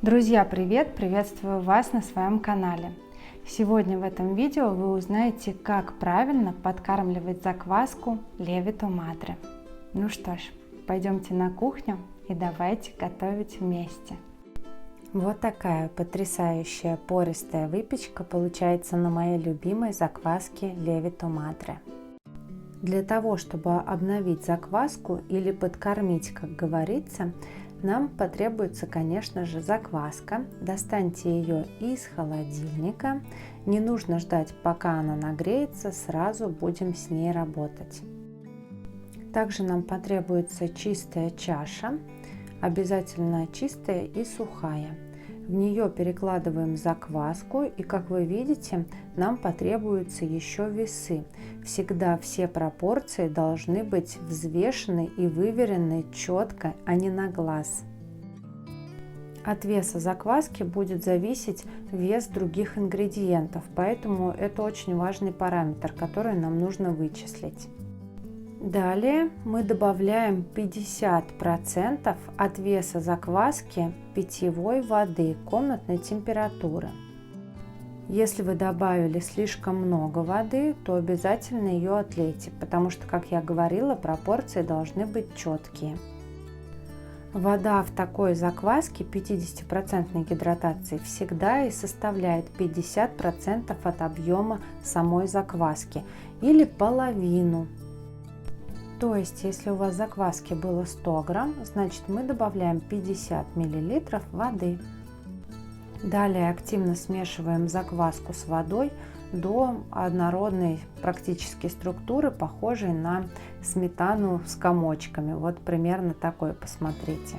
Друзья, привет! Приветствую вас на своем канале. Сегодня в этом видео вы узнаете, как правильно подкармливать закваску Левито Мадре. Ну что ж, пойдемте на кухню и давайте готовить вместе. Вот такая потрясающая пористая выпечка получается на моей любимой закваске Левито Мадре. Для того, чтобы обновить закваску или подкормить, как говорится, нам потребуется, конечно же, закваска. Достаньте ее из холодильника. Не нужно ждать, пока она нагреется, сразу будем с ней работать. Также нам потребуется чистая чаша, обязательно чистая и сухая. В нее перекладываем закваску, и, как вы видите, нам потребуются еще весы. Всегда все пропорции должны быть взвешены и выверены четко, а не на глаз. От веса закваски будет зависеть вес других ингредиентов, поэтому это очень важный параметр, который нам нужно вычислить. Далее мы добавляем 50% от веса закваски питьевой воды комнатной температуры. Если вы добавили слишком много воды, то обязательно ее отлейте, потому что, как я говорила, пропорции должны быть четкие. Вода в такой закваске 50% гидратации всегда и составляет 50% от объема самой закваски или половину. То есть, если у вас закваски было 100 грамм, значит мы добавляем 50 миллилитров воды. Далее активно смешиваем закваску с водой до однородной практически структуры, похожей на сметану с комочками. Вот примерно такой, посмотрите.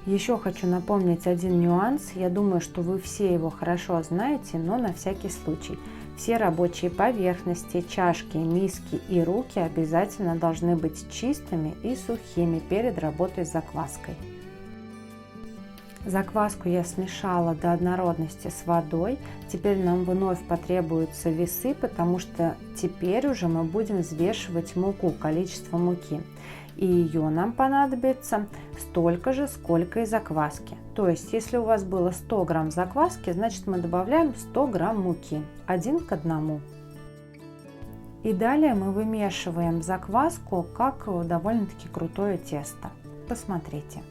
Еще хочу напомнить один нюанс. Я думаю, что вы все его хорошо знаете, но на всякий случай. Все рабочие поверхности, чашки, миски и руки обязательно должны быть чистыми и сухими перед работой с закваской. Закваску я смешала до однородности с водой. Теперь нам вновь потребуются весы, потому что теперь уже мы будем взвешивать муку, количество муки. И ее нам понадобится столько же, сколько и закваски. То есть, если у вас было 100 грамм закваски, значит мы добавляем 100 грамм муки, 1 к 1. И далее мы вымешиваем закваску, как довольно-таки крутое тесто. Посмотрите.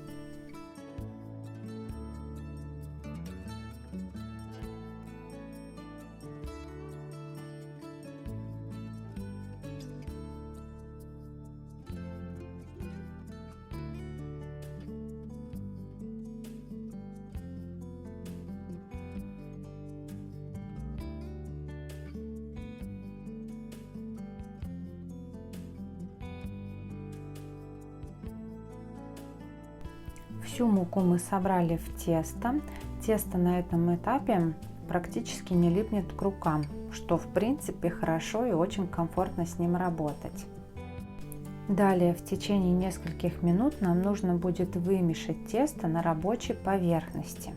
Всю муку мы собрали в тесто. Тесто на этом этапе практически не липнет к рукам, что в принципе хорошо и очень комфортно с ним работать. Далее в течение нескольких минут нам нужно будет вымешать тесто на рабочей поверхности.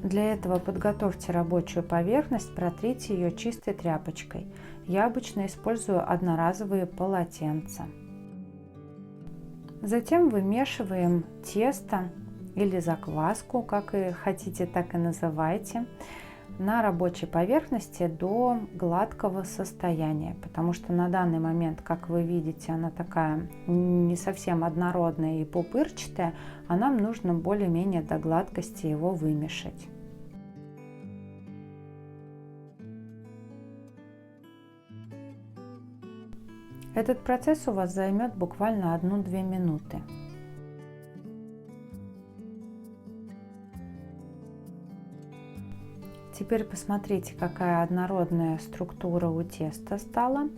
Для этого подготовьте рабочую поверхность, протрите ее чистой тряпочкой. Я обычно использую одноразовые полотенца. Затем вымешиваем тесто или закваску, как и хотите, так и называйте, на рабочей поверхности до гладкого состояния, потому что на данный момент, как вы видите, она такая не совсем однородная и пупырчатая, а нам нужно более-менее до гладкости его вымешать. Этот процесс у вас займет буквально 1-2 минуты. Теперь посмотрите, какая однородная структура у теста стала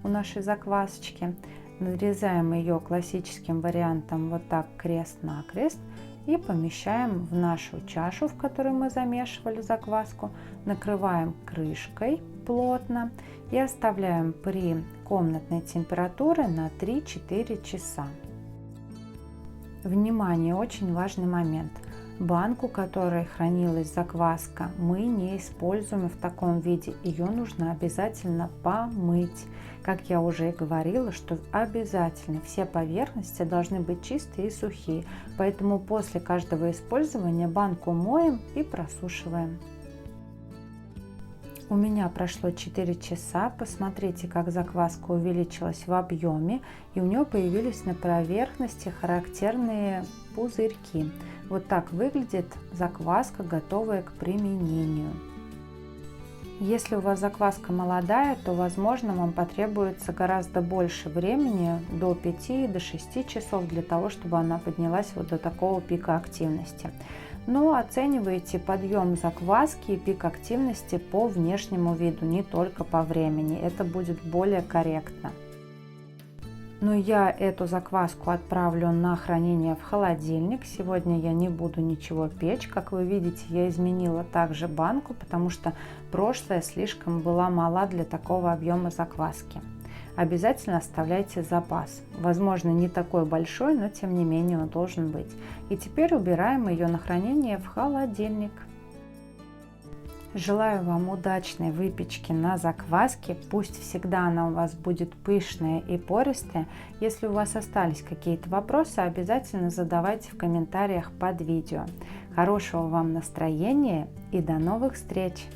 у нашей заквасочки. Нарезаем ее классическим вариантом вот так крест-накрест и помещаем в нашу чашу, в которой мы замешивали закваску. Накрываем крышкой плотно и оставляем при комнатной температуре на 3-4 часа. Внимание, очень важный момент. Банку, в которой хранилась закваска, мы не используем в таком виде. Ее нужно обязательно помыть. Как я уже и говорила, что обязательно все поверхности должны быть чистые и сухие. Поэтому после каждого использования банку моем и просушиваем. У меня прошло 4 часа. Посмотрите, как закваска увеличилась в объеме, и у нее появились на поверхности характерные пузырьки. Вот так выглядит закваска, готовая к применению. Если у вас закваска молодая, то, возможно, вам потребуется гораздо больше времени, до 5-6 часов, для того, чтобы она поднялась вот до такого пика активности. Но оценивайте подъем закваски и пик активности по внешнему виду, не только по времени. Это будет более корректно. Но я эту закваску отправлю на хранение в холодильник. Сегодня я не буду ничего печь. Как вы видите, я изменила также банку, потому что прошлая слишком была мала для такого объема закваски. Обязательно оставляйте запас. Возможно, не такой большой, но тем не менее он должен быть. И теперь убираем ее на хранение в холодильник. Желаю вам удачной выпечки на закваске. Пусть всегда она у вас будет пышная и пористая. Если у вас остались какие-то вопросы, обязательно задавайте в комментариях под видео. Хорошего вам настроения и до новых встреч!